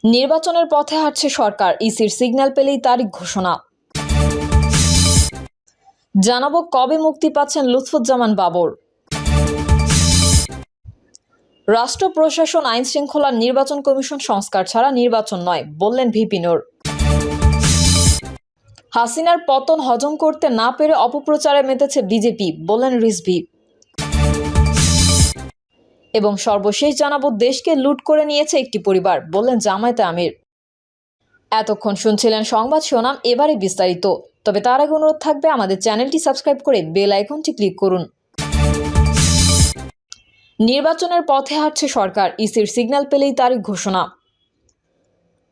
নির্বাচনের পথে হাঁটছে সরকার, ইসির সিগন্যাল পেলেই তারিখ ঘোষণা। জানাবো কবে মুক্তি পাচ্ছেন লুৎফুজ্জামান বাবর। রাষ্ট্র প্রশাসন, আইন শৃঙ্খলা, নির্বাচন কমিশন সংস্কার ছাড়া নির্বাচন নয়, বললেন ভিপি নূর। হাসিনার পতন হজম করতে না পেরে অপপ্রচারে মেতেছে বিজেপি, বললেন রিজভী। এবং সর্বশেষ জানাবো দেশকে লুট করে নিয়েছে একটি পরিবার, বললেন জামায়াতে আমির। এতক্ষণ শুনছিলেন সংবাদ শিরোনাম, এবারে বিস্তারিত। তবে তার আগে অনুরোধ থাকবে আমাদের চ্যানেলটি সাবস্ক্রাইব করে বেল আইকনটি ক্লিক করুন। নির্বাচনের পথে হাঁটছে সরকার, ইসির সিগন্যাল পেলেই তারিখ ঘোষণা।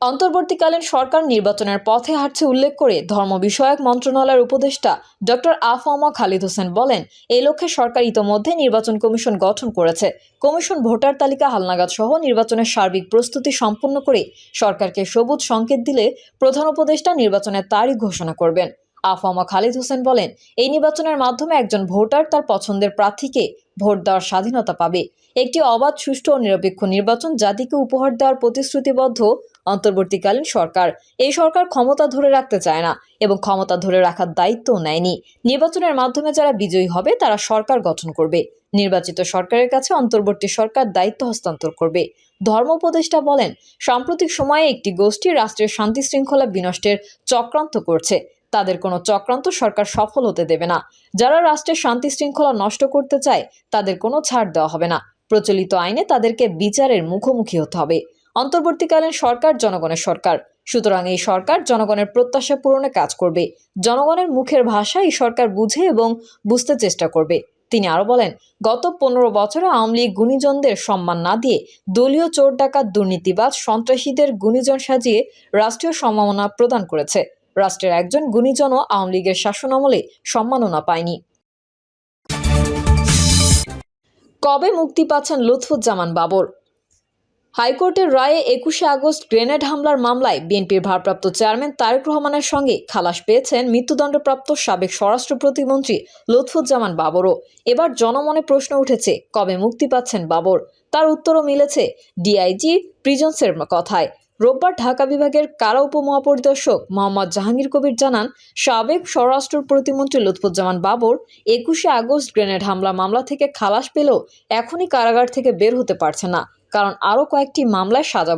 অন্তর্বর্তীকালীন সরকার নির্বাচনের পথে হাঁটছে উল্লেখ করে ধর্ম বিষয়ক মন্ত্রণালয়ের উপদেষ্টা ডক্টর আফম খালিদ হোসেন বলেন, এই লক্ষ্যে সরকার ইতোমধ্যে নির্বাচন কমিশন গঠন করেছে। কমিশন ভোটার তালিকা হালনাগাদ সহ নির্বাচনের সার্বিক প্রস্তুতি সম্পন্ন করে সরকারকে সবুজ সংকেত দিলে প্রধান উপদেষ্টা নির্বাচনের তারিখ ঘোষণা করবেন। আফম খালিদ হোসেন বলেন, এই নির্বাচনের মাধ্যমে একজন ভোটার তার পছন্দের প্রার্থীকে ভোট দেওয়ার স্বাধীনতা পাবে। একটি অবাধ, সুষ্ঠু ও নিরপেক্ষ নির্বাচন জাতিকে উপহার দেওয়ার প্রতিশ্রুতিবদ্ধ অন্তর্বর্তীকালীন সরকার। এই সরকার ক্ষমতা ধরে রাখতে চায় না এবং ক্ষমতা ধরে রাখার দায়িত্বও নেয়নি। নির্বাচনের মাধ্যমে যারা বিজয়ী হবে তারা সরকার গঠন করবে। নির্বাচিত সরকারের কাছে অন্তর্বর্তী সরকার দায়িত্ব হস্তান্তর করবে। ধর্ম উপদেষ্টা বলেন, সাম্প্রতিক সময়ে একটি গোষ্ঠী রাষ্ট্রের শান্তি শৃঙ্খলা বিনষ্টের চক্রান্ত করছে। তাদের কোনো চক্রান্ত সরকার সফল হতে দেবে না। যারা রাষ্ট্রের শান্তি শৃঙ্খলা নষ্ট করতে চায় তাদের কোনো ছাড় দেওয়া হবে না। প্রচলিত আইনে তাদেরকে বিচারের মুখোমুখি হতে হবে। অন্তর্বর্তীকালীন সরকার জনগণের সরকার, সুতরাং এই সরকার জনগণের প্রত্যাশা পূরণে কাজ করবে। জনগণের মুখের ভাষা এই সরকার বুঝে এবং বুঝতে চেষ্টা করবে। তিনি আরো বলেন, গত 15 বছরে আওয়ামী লীগ গুণীজনদের সম্মান না দিয়ে দলীয় চোর ডাকাত, দুর্নীতিবাজ, সন্ত্রাসীদের গুণীজন সাজিয়ে রাষ্ট্রীয় সম্মাননা প্রদান করেছে। রাষ্ট্রের একজন গুণীজনও আওয়ামী লীগের শাসনামলে সম্মাননা পায়নি। কবে মুক্তি পাচ্ছেন লুৎফুজ্জামান বাবর? হাইকোর্টের রায়ে 21শে আগস্ট গ্রেনেড হামলার মামলায় বিএনপির ভারপ্রাপ্ত চেয়ারম্যান তারেক রহমানের সঙ্গে খালাস পেয়েছেন মৃত্যুদণ্ডপ্রাপ্ত সাবেক স্বরাষ্ট্র প্রতিমন্ত্রী লুৎফুজ্জামান বাবরও। এবার জনমনে প্রশ্ন উঠেছে, কবে মুক্তি পাচ্ছেন বাবর? তার উত্তরও মিলেছে ডিআইজি প্রিজন্সের কথায়। রোববার ঢাকা বিভাগের কারা উপমহাপরিদর্শক মোহাম্মদ জাহাঙ্গীর কবির জানান, সাবেক স্বরাষ্ট্র প্রতিমন্ত্রী লুৎফুজ্জামান বাবর 21শে আগস্ট গ্রেনেড হামলা মামলা থেকে খালাস পেলেও এখনই কারাগার থেকে বের হতে পারছে না। কারণ আরও কয়েকটি মামলায় সাজা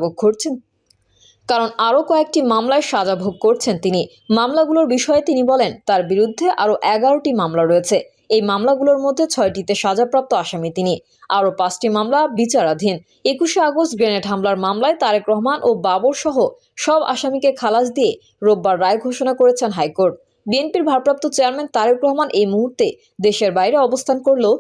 ভোগ করছেন তিনি। মামলাগুলোর বিষয়ে তিনি বলেন, তার বিরুদ্ধে আরও 11টি মামলা রয়েছে। এই মামলাগুলোর মধ্যে 6টিতে সাজাপ্রাপ্ত আসামি তিনি। আরও 5টি মামলা বিচারাধীন। 21শে আগস্ট গ্রেনেড হামলার মামলায় তারেক রহমান ও বাবর সহ সব আসামিকে খালাস দিয়ে রোববার রায় ঘোষণা করেছেন হাইকোর্ট। বিএনপির ভারপ্রাপ্ত চেয়ারম্যান তারেক রহমান এই মুহূর্তে দেশের বাইরে অবস্থান করলেও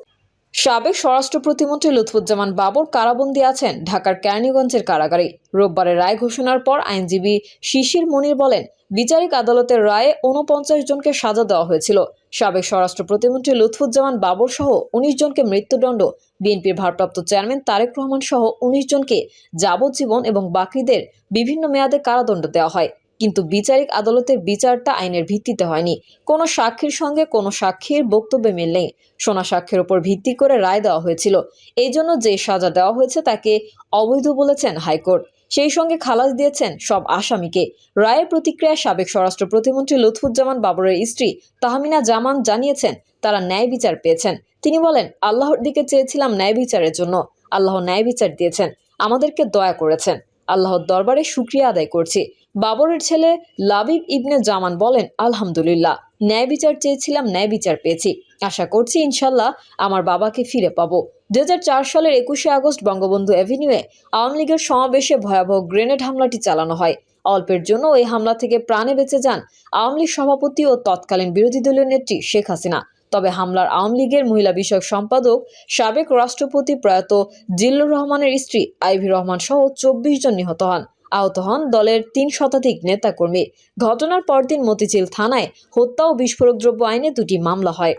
সাবেক স্বরাষ্ট্র প্রতিমন্ত্রী লুৎফুজ্জামান বাবর কারাবন্দী আছেন ঢাকার কেরানীগঞ্জের কারাগারে। রোববারের রায় ঘোষণার পর আইনজীবী শিশির মনির বলেন, বিচারিক আদালতের রায়ে 49 জনকে সাজা দেওয়া হয়েছিল। সাবেক স্বরাষ্ট্র প্রতিমন্ত্রী লুৎফুজ্জামান বাবর সহ 19 জনকে মৃত্যুদণ্ড, বিএনপির ভারপ্রাপ্ত চেয়ারম্যান তারেক রহমান সহ 19 জনকে যাবজ্জীবন এবং বাকিদের বিভিন্ন মেয়াদে কারাদণ্ড দেওয়া হয়। কিন্তু বিচারিক আদালতের বিচারটা আইনের ভিত্তিতে হয়নি। কোনো সাক্ষীর সঙ্গে কোনো সাক্ষীর বক্তব্যে মিল নেই। শোনা সাক্ষ্যের উপর ভিত্তি করে রায় দেওয়া হয়েছিল। এই জন্য যে সাজা দেওয়া হয়েছে তাকে অবৈধ বলেছেন হাইকোর্ট। সেই সঙ্গে খালাস দিয়েছেন সব আসামিকে। রায়ের প্রতিক্রিয়ায় সাবেক স্বরাষ্ট্র প্রতিমন্ত্রী লুৎফুজ্জামান বাবরের স্ত্রী তাহমিনা জামান জানিয়েছেন, তারা ন্যায় বিচার পেয়েছেন। তিনি বলেন, আল্লাহর দিকে চেয়েছিলাম ন্যায় বিচারের জন্য, আল্লাহ ন্যায় বিচার দিয়েছেন, আমাদেরকে দয়া করেছেন। আল্লাহর দরবারে শুকরিয়া আদায় করছি। বাবরের ছেলে লাবিব ইবনে জামান বলেন, আলহামদুলিল্লাহ, ন্যায় বিচার চেয়েছিলাম, ন্যায় বিচার পেয়েছি। আশা করছি ইনশাল্লাহ আমার বাবাকে ফিরে পাবো। 2004 সালের 21শে আগস্ট বঙ্গবন্ধু অ্যাভিনিউয়ে আওয়ামী লীগের সমাবেশে ভয়াবহ গ্রেনেড হামলাটি চালানো হয়। অল্পের জন্য এই হামলা থেকে প্রাণে বেঁচে যান আওয়ামী লীগ সভাপতি ও তৎকালীন বিরোধী দলীয় নেত্রী শেখ হাসিনা। তবে হামলার আওয়ামী লীগের মহিলা বিষয়ক সম্পাদক, সাবেক রাষ্ট্রপতি প্রয়াত জিল্লুর রহমানের স্ত্রী আইভি রহমান সহ 24 জন নিহত হন। আহত হন দলের 3 শতাধিক নেতাকর্মী। ঘটনার পরদিন মতিঝিল থানায় হত্যা ও বিস্ফোরক দ্রব্য আইনে 2টি মামলা হয়।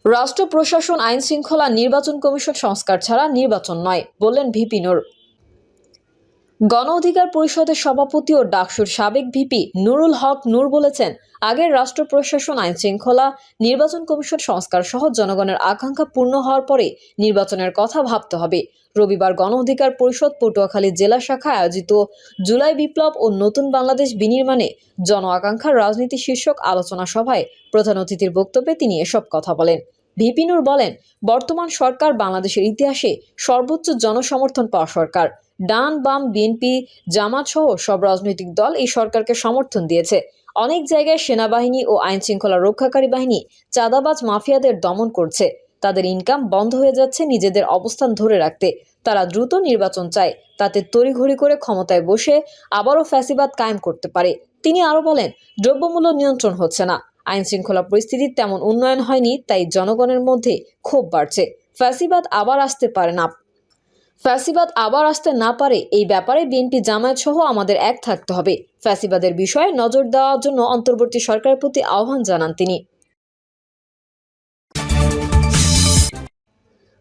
রাষ্ট্র প্রশাসন, আইন শৃঙ্খলা, নির্বাচন কমিশন সংস্কার ছাড়া নির্বাচন নয়, বললেন ভিপি নূর। গণ অধিকার পরিষদের সভাপতি ও ডাকসুর সাবেক ভিপি নুরুল হক নূর বলেছেন, আগের রাষ্ট্র প্রশাসন, আইন শৃঙ্খলা, নির্বাচন কমিশন সংস্কার সহ জনগণের আকাঙ্ক্ষা পূর্ণ হওয়ার পরে নির্বাচনের কথা ভাবতে হবে। রবিবার গণ অধিকার পরিষদ পটুয়াখালী জেলা শাখা আয়োজিত জুলাই বিপ্লব ও নতুন বাংলাদেশ বিনির্মাণে জন আকাঙ্ক্ষার রাজনীতি শীর্ষক আলোচনা সভায় প্রধান অতিথির বক্তব্যে তিনি এসব কথা বলেন। ভিপি নূর বলেন, বর্তমান সরকার বাংলাদেশের ইতিহাসে সর্বোচ্চ জনসমর্থন পাওয়া সরকার। ডান, বাম, বিএনপি, জামাত সহ সব রাজনৈতিক দল এই সরকারকে সমর্থন দিয়েছে। অনেক জায়গায় সেনাবাহিনী ও আইন শৃঙ্খলা রক্ষাকারী বাহিনী চাঁদাবাজ মাফিয়াদের দমন করছে। তাদের ইনকাম বন্ধ হয়ে যাচ্ছে নিজেদের অবস্থান ধরে রাখতে। তারা দ্রুত নির্বাচন চায়, তাতে তড়িঘড়ি করে ক্ষমতায় বসে আবারও ফ্যাসিবাদ কায়েম করতে পারে। তিনি আরও বলেন, দ্রব্যমূল্য নিয়ন্ত্রণ হচ্ছে না, আইন শৃঙ্খলা পরিস্থিতির তেমন উন্নয়ন হয়নি, তাই জনগণের মধ্যে ক্ষোভ বাড়ছে। ফ্যাসিবাদ আবার আসতে না পারে এই ব্যাপারে বিএনপি, জামায়াত সহ আমাদের এক থাকতে হবে। ফ্যাসিবাদের বিষয়ে নজর দেওয়ার জন্য অন্তর্বর্তী সরকারের প্রতি আহ্বান জানান তিনি।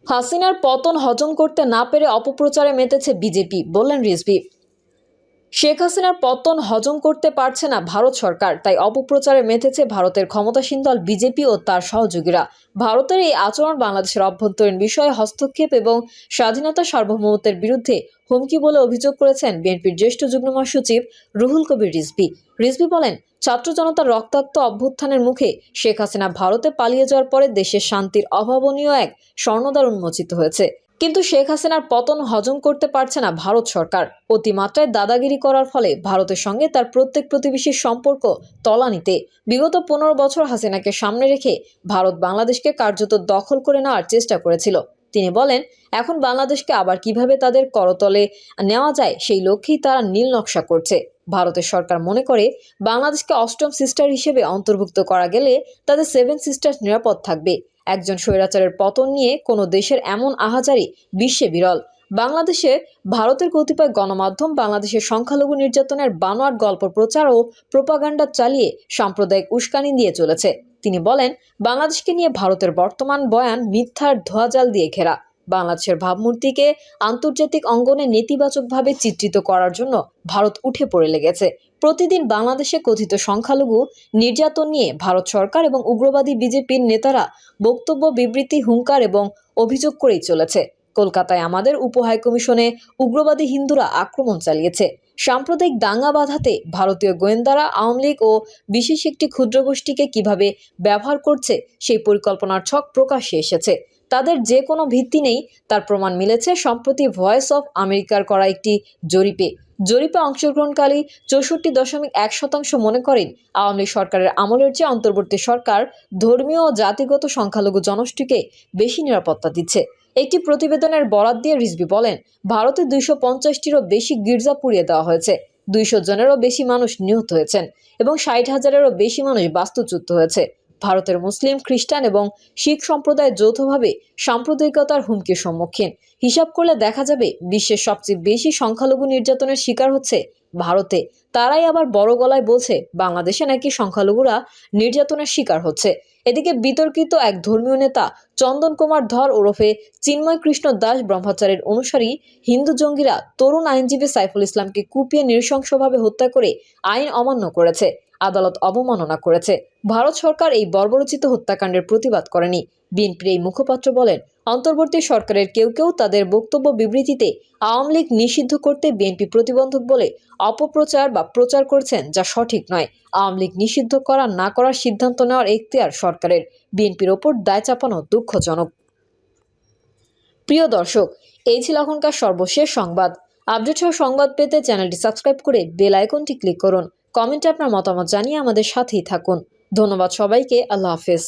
হাসিনার পতন হজম করতে না পেরে অপপ্রচারে মেতেছে বিজেপি, বললেন রিজভী। শেখ হাসিনার পতন হজম করতে পারছে না ভারত সরকার, তাই অপপ্রচারে মেতেছে ভারতের ক্ষমতাসীন দল বিজেপি ও তার সহযোগীরা। ভারতের এই আচরণ বাংলাদেশের অভ্যন্তরীণ বিষয়ে হস্তক্ষেপ এবং স্বাধীনতা সার্বভৌমত্বের বিরুদ্ধে হুমকি বলে অভিযোগ করেছেন বিএনপির জ্যেষ্ঠ যুগ্ম মহাসচিব রুহুল কবির রিজভী। রিজভী বলেন, ছাত্র জনতার রক্তাক্ত অভ্যুত্থানের মুখে শেখ হাসিনা ভারতে পালিয়ে যাওয়ার পরে দেশের শান্তির অভাবনীয় এক স্বর্ণদ্বার উন্মোচিত হয়েছে। কিন্তু শেখ হাসিনার পতন হজম করতে পারছে না ভারত সরকার। অতিমাত্রায় দাদাগিরি করার ফলে ভারতের সঙ্গে তার প্রত্যেক প্রতিবেশীর সম্পর্ক তলানিতে। বিগত 15 বছর হাসিনাকে সামনে রেখে ভারত বাংলাদেশকে কার্যত দখল করে নেওয়ার চেষ্টা করেছিল। তিনি বলেন, এখন বাংলাদেশকে আবার কিভাবে তাদের করতলে নেওয়া যায় সেই লক্ষ্যেই তারা নীল নকশা করছে। ভারতের সরকার মনে করে বাংলাদেশকে অষ্টম সিস্টার হিসেবে অন্তর্ভুক্ত করা গেলে তাদের 7 সিস্টার্স নিরাপদ থাকবে। একজন স্বৈরাচারের পতন নিয়ে কোনো দেশের এমন আহাজারি বিশ্বে বিরল। বাংলাদেশে ভারতের কতিপয় গণমাধ্যম বাংলাদেশের সংখ্যালঘু নির্যাতনের বানোয়াট গল্প প্রচার ও প্রোপাগান্ডা চালিয়ে সাম্প্রদায়িক উস্কানি দিয়ে চলেছে। তিনি বলেন, বাংলাদেশকে নিয়ে ভারতের বর্তমান বয়ান মিথ্যার ধোঁয়াজাল দিয়ে ঘেরা। বাংলাদেশের ভাবমূর্তিকে আন্তর্জাতিক অঙ্গনে নেতিবাচকভাবে চিত্রিত করার জন্য ভারত উঠে পড়ে লেগেছে। প্রতিদিন বাংলাদেশে কথিত সংখ্যালঘু নির্যাতন নিয়ে ভারত সরকার এবং উগ্রবাদী বিজেপির নেতারা বক্তব্য, বিবৃতি, হুঙ্কার এবং অভিযোগ করেই চলেছে। কলকাতায় আমাদের উপহাইকমিশনে উগ্রবাদী হিন্দুরা আক্রমণ চালিয়েছে। সাম্প্রদায়িক দাঙ্গা বাঁধাতে ভারতীয় গোয়েন্দারা আওয়ামী লীগ ও বিশেষ একটি ক্ষুদ্র গোষ্ঠীকে কিভাবে ব্যবহার করছে সেই পরিকল্পনার ছক প্রকাশ্যে এসেছে। তাদের যে কোনো ভিত্তি নেই তার প্রমাণ মিলেছে সম্প্রতি ভয়েস অফ আমেরিকার করা একটি জরিপে অংশগ্রহণকারী 64.1% মনে করেন আওয়ামী লীগ সরকারের আমলের চেয়ে অন্তর্বর্তী সরকার ধর্মীয় ও জাতিগত সংখ্যালঘু জনগোষ্ঠীকে বেশি নিরাপত্তা দিচ্ছে। একটি প্রতিবেদনের বরাত দিয়ে রিজভী বলেন, ভারতে 250টিরও বেশি গির্জা পুড়িয়ে দেওয়া হয়েছে, 200 জনেরও বেশি মানুষ নিহত হয়েছেন এবং 60,000-এরও বেশি মানুষ বাস্তুচ্যুত হয়েছে। ভারতের মুসলিম, খ্রিস্টান এবং শিখ সম্প্রদায় যৌথভাবে সাম্প্রদায়িকতার হুমকির সম্মুখীন। হিসাব করলে দেখা যাবে বিশ্বের সবচেয়ে বেশি সংখ্যালঘু নির্যাতনের শিকার হচ্ছে ভারতে। তারাই আবার বড় গলায় বলছে বাংলাদেশে নাকি সংখ্যালঘুরা নির্যাতনের শিকার হচ্ছে। এদিকে বিতর্কিত এক ধর্মীয় নেতা চন্দন কুমার ধর ওরফে চিন্ময় কৃষ্ণ দাস ব্রহ্মচারীর অনুসারী হিন্দু জঙ্গিরা তরুণ আইনজীবী সাইফুল ইসলামকে কুপিয়ে নৃশংসভাবে হত্যা করে আইন অমান্য করেছে, আদালত অবমাননা করেছে। ভারত সরকার এই বর্বরোচিত হত্যাকাণ্ডের প্রতিবাদ করেনি। বিএনপির এই মুখপাত্র বলেন, অন্তর্বর্তী সরকারের কেউ তাদের বক্তব্য, বিবৃতিতে আওয়ামী লীগ নিষিদ্ধ করতে বিএনপি প্রতিবন্ধক বলে অপপ্রচার বা প্রচার করছেন, যা সঠিক নয়। আওয়ামী লীগ নিষিদ্ধ করা না করার সিদ্ধান্ত নেওয়ার এখতিয়ার সরকারের। বিএনপির ওপর দায় চাপানো দুঃখজনক। প্রিয় দর্শক, এই ছিল এখনকার সর্বশেষ সংবাদ। আপডেট সহ সংবাদ পেতে চ্যানেলটি সাবস্ক্রাইব করে বেল আইকনটি ক্লিক করুন। কমেন্টে আপনার মতামত জানিয়ে আমাদের সাথেই থাকুন। ধন্যবাদ সবাইকে। আল্লাহ হাফেজ।